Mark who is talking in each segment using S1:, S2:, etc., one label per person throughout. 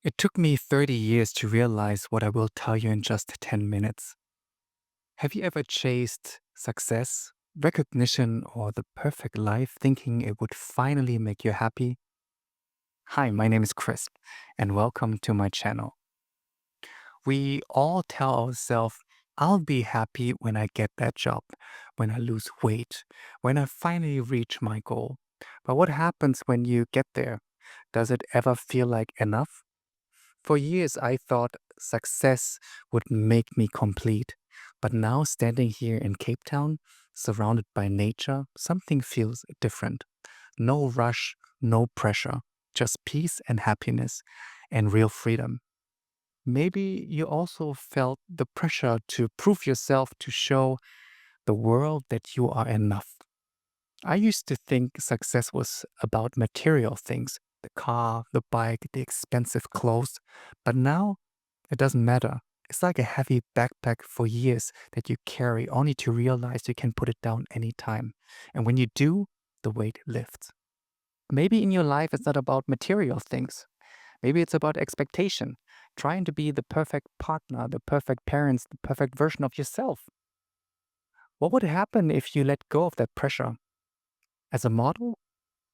S1: It took me 30 years to realize what I will tell you in just 10 minutes. Have you ever chased success, recognition, or the perfect life thinking it would finally make you happy? Hi, my name is Chris, and welcome to my channel. We all tell ourselves, I'll be happy when I get that job, when I lose weight, when I finally reach my goal. But what happens when you get there? Does it ever feel like enough? For years, I thought success would make me complete. But now, standing here in Cape Town, surrounded by nature, something feels different. No rush, no pressure, just peace and happiness and real freedom. Maybe you also felt the pressure to prove yourself, to show the world that you are enough. I used to think success was about material things, the car, the bike, the expensive clothes. But now it doesn't matter. It's like a heavy backpack for years that you carry only to realize you can put it down anytime. And when you do, the weight lifts. Maybe in your life it's not about material things. Maybe it's about expectation, trying to be the perfect partner, the perfect parents, the perfect version of yourself. What would happen if you let go of that pressure? As a model,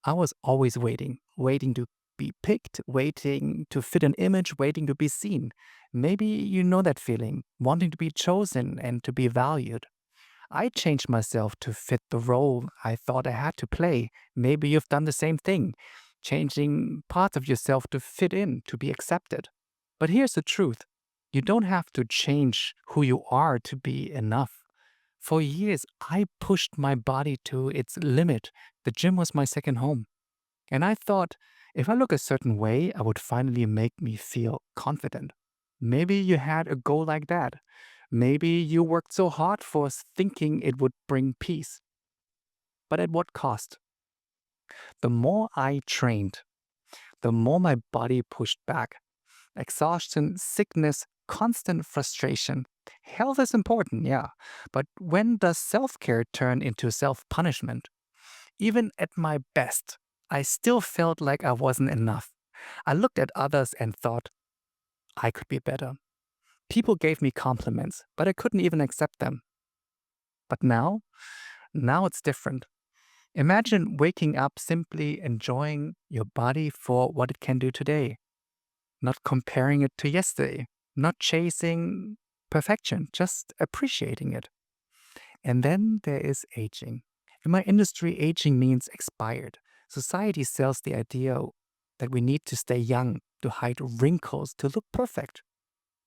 S1: I was always waiting to be picked, waiting to fit an image, waiting to be seen. Maybe you know that feeling, wanting to be chosen and to be valued. I changed myself to fit the role I thought I had to play. Maybe you've done the same thing, changing parts of yourself to fit in, to be accepted. But here's the truth: you don't have to change who you are to be enough. For years, I pushed my body to its limit. The gym was my second home. And I thought if I look a certain way, I would finally make me feel confident. Maybe you had a goal like that. Maybe you worked so hard for thinking it would bring peace. But at what cost? The more I trained, the more my body pushed back. Exhaustion, sickness, constant frustration. Health is important, yeah. But when does self care turn into self punishment? Even at my best, I still felt like I wasn't enough. I looked at others and thought, I could be better. People gave me compliments, but I couldn't even accept them. But now it's different. Imagine waking up simply enjoying your body for what it can do today, not comparing it to yesterday, not chasing perfection, just appreciating it. And then there is aging. In my industry, aging means expired. Society sells the idea that we need to stay young, to hide wrinkles, to look perfect.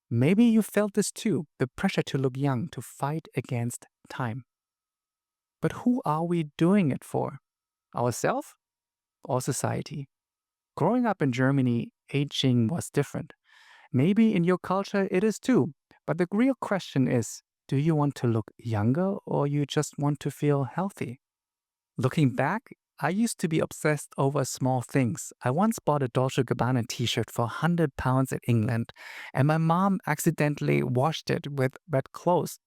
S1: Maybe you felt this too, the pressure to look young, to fight against time. But who are we doing it for? Ourselves or society? Growing up in Germany, aging was different. Maybe in your culture it is too. But the real question is, do you want to look younger or you just want to feel healthy? Looking back, I used to be obsessed over small things. I once bought a Dolce Gabbana t-shirt for £100 in England, and my mom accidentally washed it with wet clothes.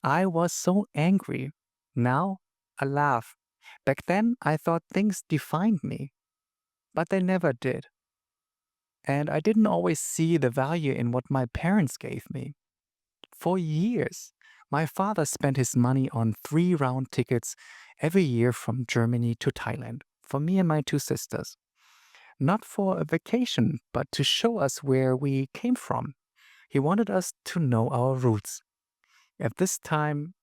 S1: I was so angry. Now, I laugh. Back then, I thought things defined me, but they never did. And I didn't always see the value in what my parents gave me. For years, my father spent his money on 3 round tickets every year from Germany to Thailand for me and my 2 sisters. Not for a vacation, but to show us where we came from. He wanted us to know our roots. At this time,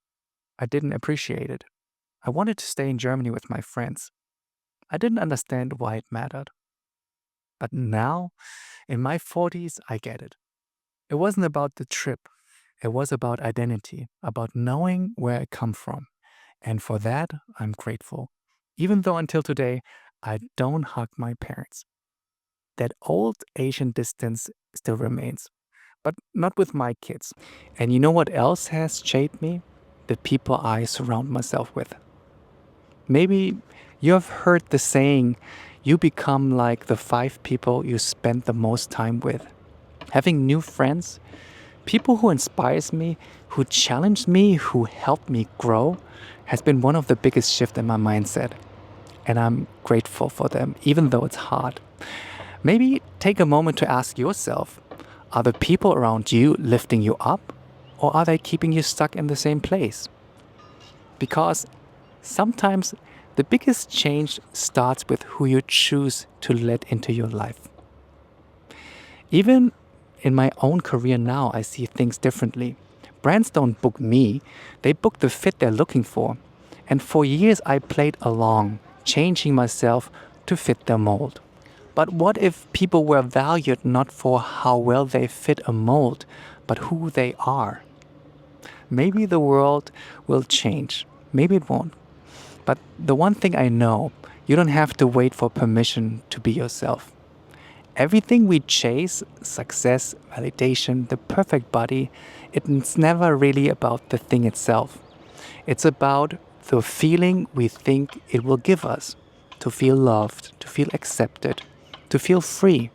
S1: I didn't appreciate it. I wanted to stay in Germany with my friends. I didn't understand why it mattered. But now, in my 40s, I get it. It wasn't about the trip. It was about identity, about knowing where I come from. And for that, I'm grateful. Even though until today, I don't hug my parents. That old Asian distance still remains, but not with my kids. And you know what else has shaped me? The people I surround myself with. Maybe you have heard the saying, you become like the 5 people you spend the most time with. Having new friends, people who inspires me, who challenge me, who help me grow, has been one of the biggest shifts in my mindset. And I'm grateful for them, even though it's hard. Maybe take a moment to ask yourself, are the people around you lifting you up, or are they keeping you stuck in the same place? Because sometimes the biggest change starts with who you choose to let into your life. Even in my own career now, I see things differently. Brands don't book me, they book the fit they're looking for. And for years, I played along, changing myself to fit their mold. But what if people were valued not for how well they fit a mold, but who they are? Maybe the world will change. Maybe it won't. But the one thing I know, you don't have to wait for permission to be yourself. Everything we chase, success, validation, the perfect body, it's never really about the thing itself. It's about the feeling we think it will give us, to feel loved, to feel accepted, to feel free.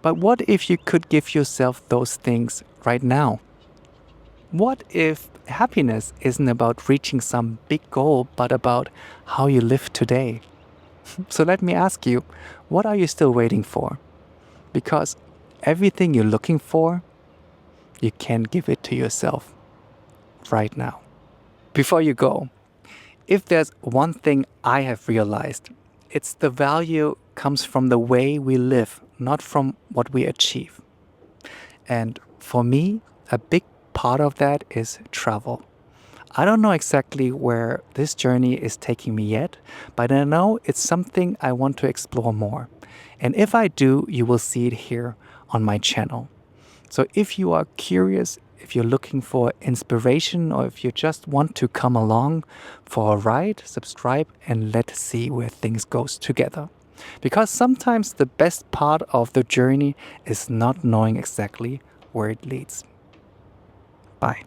S1: But what if you could give yourself those things right now? What if happiness isn't about reaching some big goal, but about how you live today? So let me ask you, what are you still waiting for? Because everything you're looking for, you can give it to yourself right now. Before you go, if there's one thing I have realized, it's the value comes from the way we live, not from what we achieve. And for me, a big part of that is travel. I don't know exactly where this journey is taking me yet, but I know it's something I want to explore more. And if I do, you will see it here on my channel. So if you are curious, if you're looking for inspiration, or if you just want to come along for a ride, subscribe and let's see where things goes together. Because sometimes the best part of the journey is not knowing exactly where it leads. Bye.